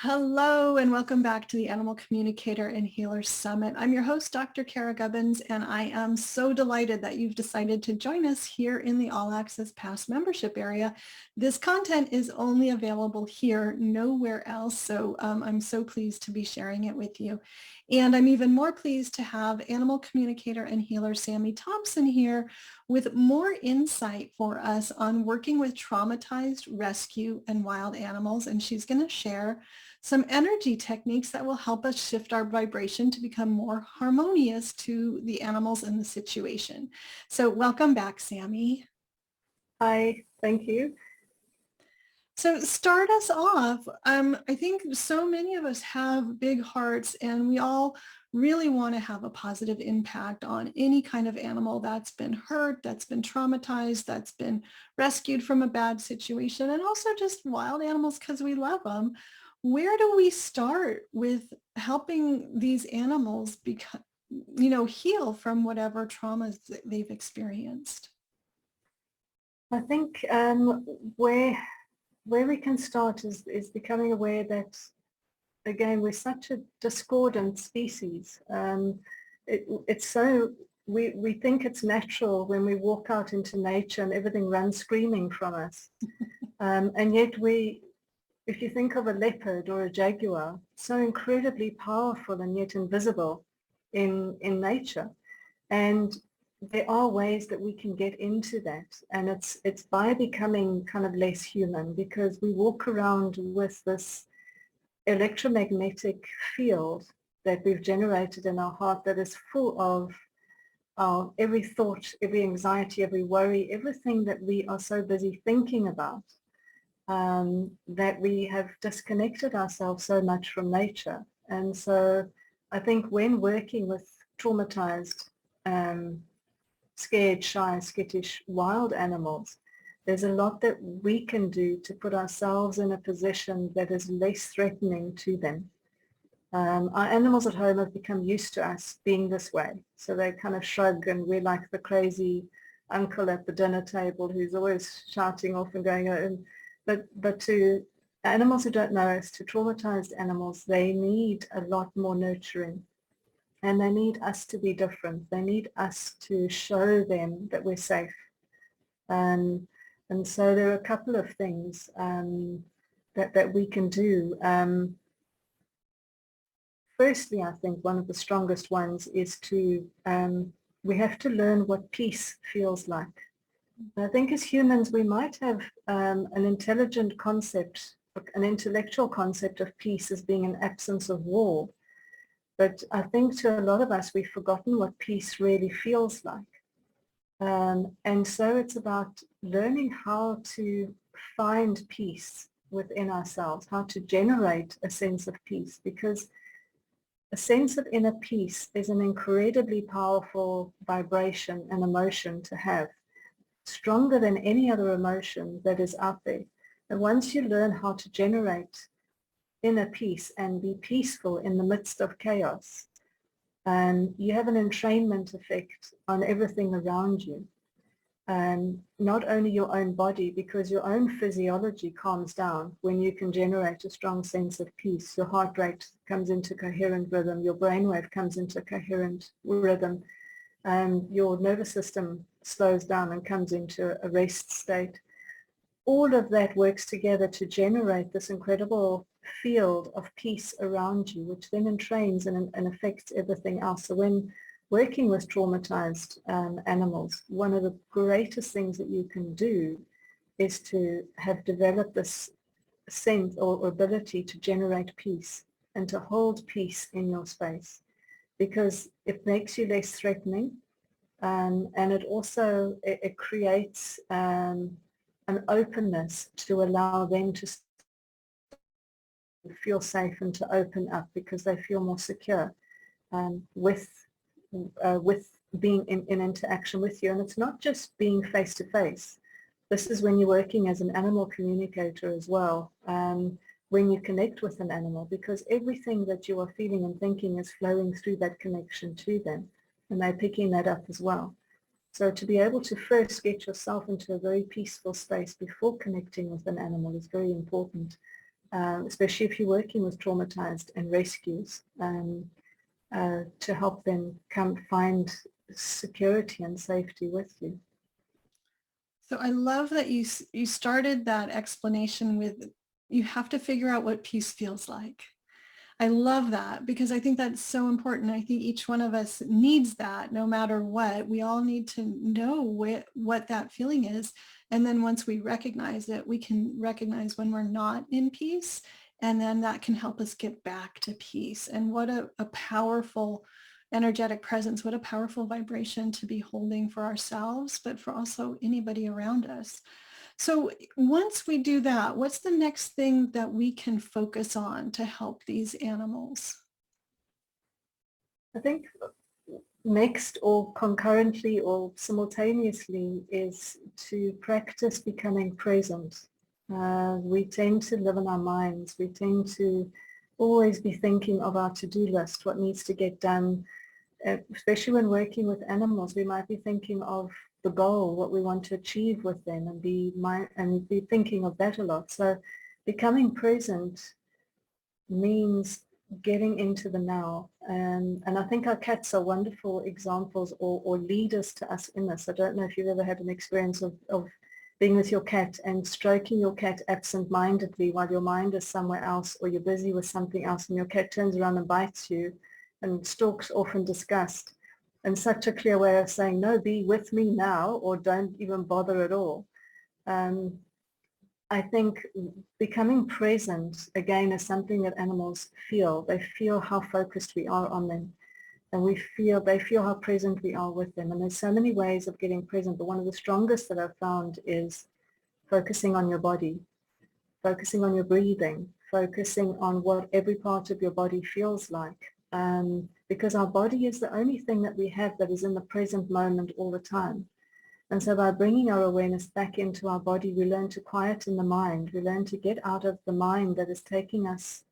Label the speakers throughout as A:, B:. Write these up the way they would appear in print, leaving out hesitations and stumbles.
A: Hello and welcome back to the Animal Communicator and Healer Summit. I'm your host, Dr. Cara Gubbins, and I am so delighted that you've decided to join us here in the All Access Pass membership area. This content is only available here, nowhere else, so I'm so pleased to be sharing it with you. And I'm even more pleased to have Animal Communicator and Healer Sammy Thompson here with more insight for us on working with traumatized rescue and wild animals. And she's going to share some energy techniques that will help us shift our vibration to become more harmonious to the animals in the situation. So welcome back, Sammy.
B: Hi, thank you.
A: So start us off. I think so many of us have big hearts and we all really want to have a positive impact on any kind of animal that's been hurt, that's been traumatized, that's been rescued from a bad situation, and also just wild animals because we love them. Where do we start with helping these animals become, heal from whatever traumas that they've experienced?
B: I think where we can start is becoming aware that, again, we're such a discordant species. We think it's natural when we walk out into nature and everything runs screaming from us. And yet if you think of a leopard or a jaguar, so incredibly powerful and yet invisible in nature. And there are ways that we can get into that, and it's by becoming kind of less human, because we walk around with this electromagnetic field that we've generated in our heart that is full of every thought, every anxiety, every worry, everything that we are so busy thinking about, that we have disconnected ourselves so much from nature. And so I think when working with traumatized, scared, shy, skittish, wild animals, there's a lot that we can do to put ourselves in a position that is less threatening to them. Our animals at home have become used to us being this way. So they kind of shrug, and we're like the crazy uncle at the dinner table who's always shouting off and going, but to animals who don't know us, to traumatized animals, they need a lot more nurturing. And they need us to be different. They need us to show them that we're safe. And so there are a couple of things that we can do. Firstly, I think one of the strongest ones is we have to learn what peace feels like. I think as humans, we might have an intelligent concept, an intellectual concept of peace as being an absence of war. But I think to a lot of us, we've forgotten what peace really feels like. And so it's about learning how to find peace within ourselves, how to generate a sense of peace, because a sense of inner peace is an incredibly powerful vibration and emotion to have, stronger than any other emotion that is out there. And once you learn how to generate inner peace and be peaceful in the midst of chaos, you have an entrainment effect on everything around you. Not only your own body, because your own physiology calms down when you can generate a strong sense of peace. Your heart rate comes into coherent rhythm, your brainwave comes into coherent rhythm, your nervous system slows down and comes into a rest state. All of that works together to generate this incredible field of peace around you, which then entrains and affects everything else. So when working with traumatized animals, one of the greatest things that you can do is to have developed this sense or ability to generate peace and to hold peace in your space, because it makes you less threatening, and it also it creates an openness to allow them to feel safe and to open up, because they feel more secure with being in interaction with you. And it's not just being face to face. This is when you're working as an animal communicator as well, when you connect with an animal, because everything that you are feeling and thinking is flowing through that connection to them, and they're picking that up as well. So to be able to first get yourself into a very peaceful space before connecting with an animal is very important. especially if you're working with traumatized and rescues, to help them come find security and safety with you.
A: So I love that you started that explanation with, you have to figure out what peace feels like. I love that because I think that's so important. I think each one of us needs that no matter what. We all need to know what that feeling is. And then once we recognize it, we can recognize when we're not in peace. And then that can help us get back to peace. And what a powerful energetic presence, what a powerful vibration to be holding for ourselves, but for also anybody around us. So once we do that, what's the next thing that we can focus on to help these animals?
B: I think next, or concurrently or simultaneously, is to practice becoming present. We tend to live in our minds. We tend to always be thinking of our to-do list, what needs to get done. Especially when working with animals, we might be thinking of the goal, what we want to achieve with them, and be thinking of that a lot. So becoming present means getting into the now. And I think our cats are wonderful examples or leaders to us in this. I don't know if you've ever had an experience of being with your cat and stroking your cat absent-mindedly while your mind is somewhere else, or you're busy with something else, and your cat turns around and bites you and stalks off in disgust. And such a clear way of saying, no, be with me now, or don't even bother at all. I think becoming present, again, is something that animals feel. They feel how focused we are on them. And they feel how present we are with them. And there's so many ways of getting present, but one of the strongest that I've found is focusing on your body, focusing on your breathing, focusing on what every part of your body feels like. Because our body is the only thing that we have that is in the present moment all the time. And so by bringing our awareness back into our body, we learn to quieten the mind. We learn to get out of the mind that is taking us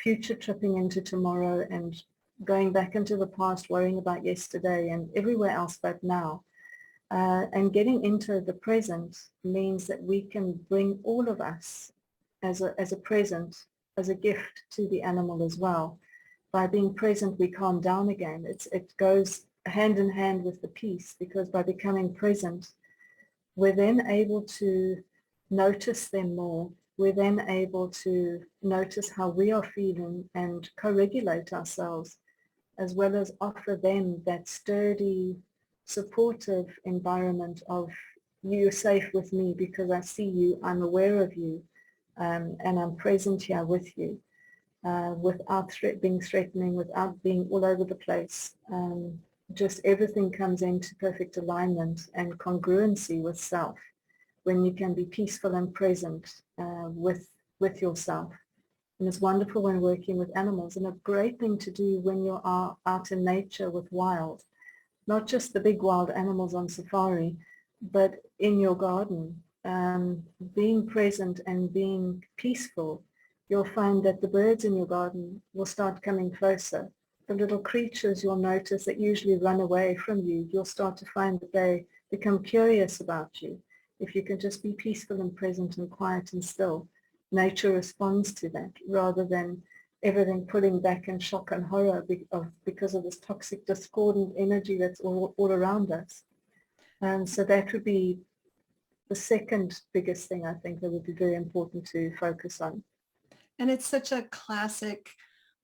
B: future tripping into tomorrow and going back into the past, worrying about yesterday and everywhere else but now. And getting into the present means that we can bring all of us as a present, as a gift to the animal as well. By being present, we calm down again. It goes hand in hand with the peace, because by becoming present, we're then able to notice them more. We're then able to notice how we are feeling and co-regulate ourselves, as well as offer them that sturdy, supportive environment of, you're safe with me because I see you, I'm aware of you, and I'm present here with you. Without being threatening, without being all over the place. Just everything comes into perfect alignment and congruency with self when you can be peaceful and present with yourself. And it's wonderful when working with animals, and a great thing to do when you are out in nature with wild, not just the big wild animals on safari, but in your garden, being present and being peaceful. You'll find that the birds in your garden will start coming closer. The little creatures you'll notice that usually run away from you, you'll start to find that they become curious about you. If you can just be peaceful and present and quiet and still, nature responds to that rather than everything pulling back in shock and horror because of this toxic, discordant energy that's all around us. So that would be the second biggest thing I think that would be very important to focus on.
A: And it's such a classic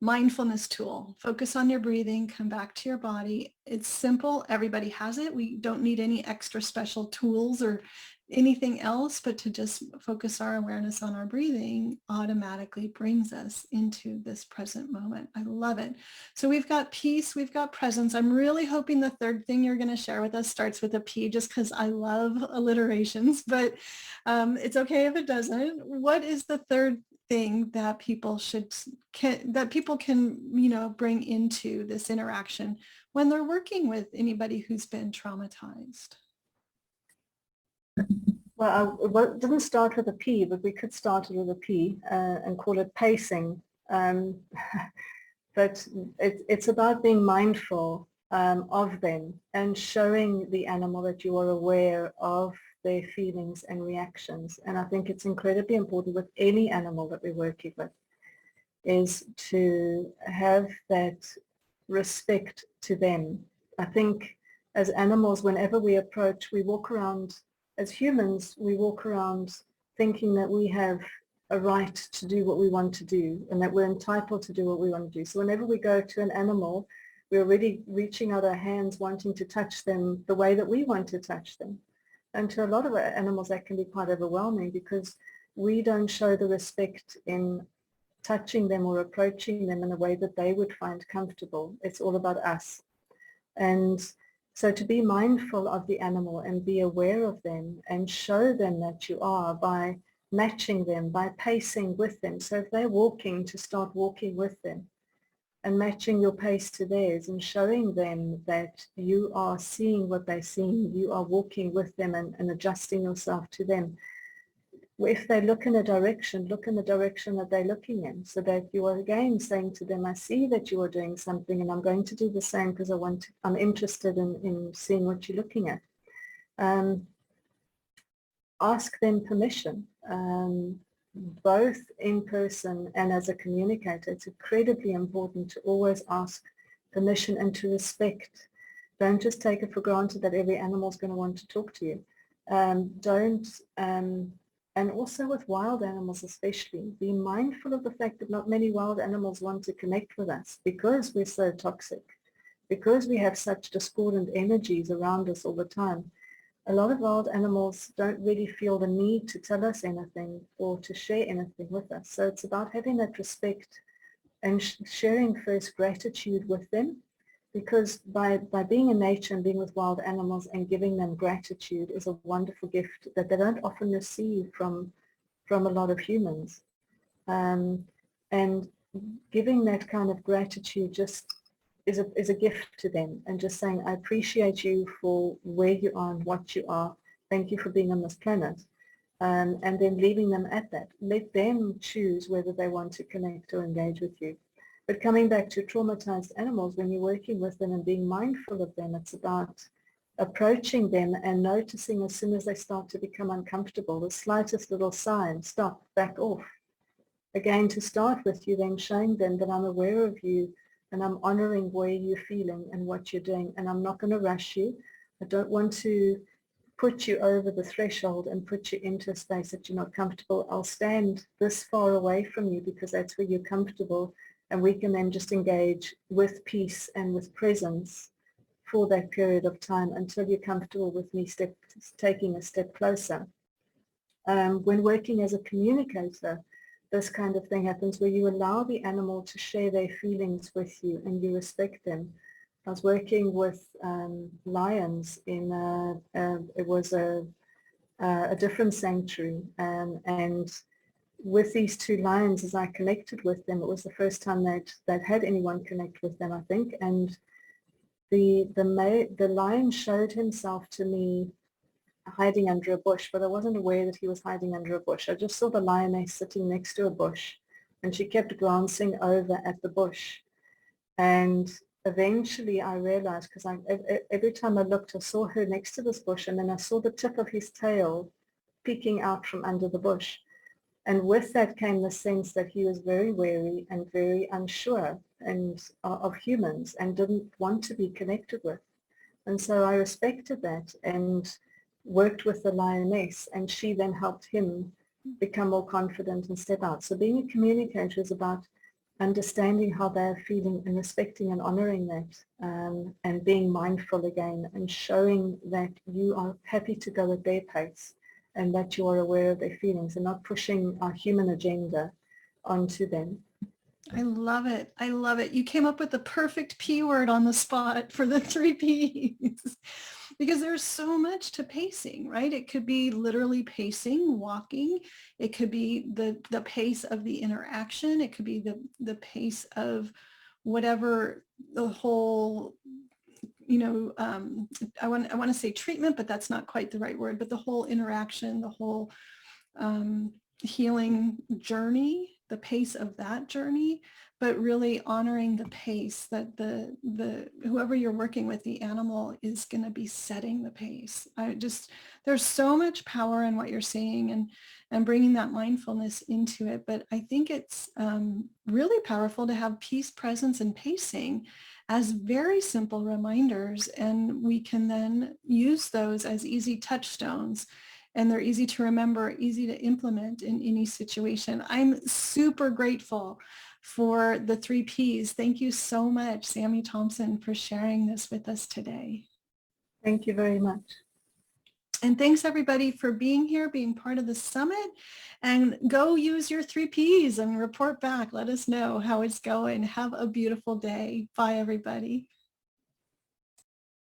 A: mindfulness tool. Focus on your breathing, come back to your body. It's simple. Everybody has it. We don't need any extra special tools or anything else, but to just focus our awareness on our breathing automatically brings us into this present moment. I love it. So we've got peace, we've got presence. I'm really hoping the third thing you're going to share with us starts with a P, just because I love alliterations, but it's okay if it doesn't. What is the third thing that people can bring into this interaction when they're working with anybody who's been traumatized?
B: Well, it didn't start with a P, but we could start it with a P and call it pacing. But it's about being mindful of them and showing the animal that you are aware of their feelings and reactions. And I think it's incredibly important with any animal that we're working with is to have that respect to them. I think as animals, whenever we approach, we walk around, as humans, we walk around thinking that we have a right to do what we want to do and that we're entitled to do what we want to do. So whenever we go to an animal, we're already reaching out our hands, wanting to touch them the way that we want to touch them. And to a lot of animals, that can be quite overwhelming because we don't show the respect in touching them or approaching them in a way that they would find comfortable. It's all about us. And so to be mindful of the animal and be aware of them and show them that you are by matching them, by pacing with them. So if they're walking, to start walking with them and matching your pace to theirs and showing them that you are seeing what they're seeing, you are walking with them and adjusting yourself to them. If they look in a direction, look in the direction that they're looking in, so that you are again saying to them, I see that you are doing something and I'm going to do the same because I'm interested in seeing what you're looking at. Ask them permission, both in person and as a communicator. It's incredibly important to always ask permission and to respect. Don't just take it for granted that every animal is going to want to talk to you. And also with wild animals especially, be mindful of the fact that not many wild animals want to connect with us because we're so toxic, because we have such discordant energies around us all the time. A lot of wild animals don't really feel the need to tell us anything or to share anything with us. So it's about having that respect and sharing first gratitude with them, because by being in nature and being with wild animals and giving them gratitude is a wonderful gift that they don't often receive from a lot of humans. And giving that kind of gratitude just is a gift to them, and just saying, I appreciate you for where you are and what you are. Thank you for being on this planet. And then leaving them at that. Let them choose whether they want to connect or engage with you. But coming back to traumatized animals, when you're working with them and being mindful of them, it's about approaching them and noticing as soon as they start to become uncomfortable, the slightest little sign, stop, back off. Again, to start with, you then showing them that I'm aware of you and I'm honoring where you're feeling and what you're doing, and I'm not going to rush you. I don't want to put you over the threshold and put you into a space that you're not comfortable. I'll stand this far away from you because that's where you're comfortable, and we can then just engage with peace and with presence for that period of time until you're comfortable with me taking a step closer. When working as a communicator, this kind of thing happens where you allow the animal to share their feelings with you and you respect them. I was working with lions in it was a different sanctuary, and with these two lions, as I connected with them, it was the first time they'd had anyone connect with them, I think, and the lion showed himself to me hiding under a bush, but I wasn't aware that he was hiding under a bush. I just saw the lioness sitting next to a bush, and she kept glancing over at the bush. And eventually I realized, because every time I looked, I saw her next to this bush, and then I saw the tip of his tail peeking out from under the bush. And with that came the sense that he was very wary and very unsure of humans and didn't want to be connected with. And so I respected that and worked with the lioness, and she then helped him become more confident and step out. So being a communicator is about understanding how they're feeling and respecting and honoring that, and being mindful again and showing that you are happy to go at their pace and that you are aware of their feelings and not pushing our human agenda onto them.
A: I love it. I love it. You came up with the perfect P word on the spot for the 3 Ps because there's so much to pacing, right? It could be literally pacing, walking. It could be the pace of the interaction. It could be the pace of whatever the whole, I want to say treatment, but that's not quite the right word, but the whole interaction, the whole healing journey the pace of that journey, but really honoring the pace that the whoever you're working with, the animal, is going to be setting the pace. There's so much power in what you're saying, and bringing that mindfulness into it. But I think it's really powerful to have peace, presence, and pacing as very simple reminders. And we can then use those as easy touchstones. And they're easy to remember, easy to implement in any situation. I'm super grateful for the 3 Ps. Thank you so much, Sammy Thompson, for sharing this with us today.
B: Thank you very much.
A: And thanks everybody for being here, being part of the summit, and go use your 3 Ps and report back. Let us know how it's going. Have a beautiful day. Bye, everybody.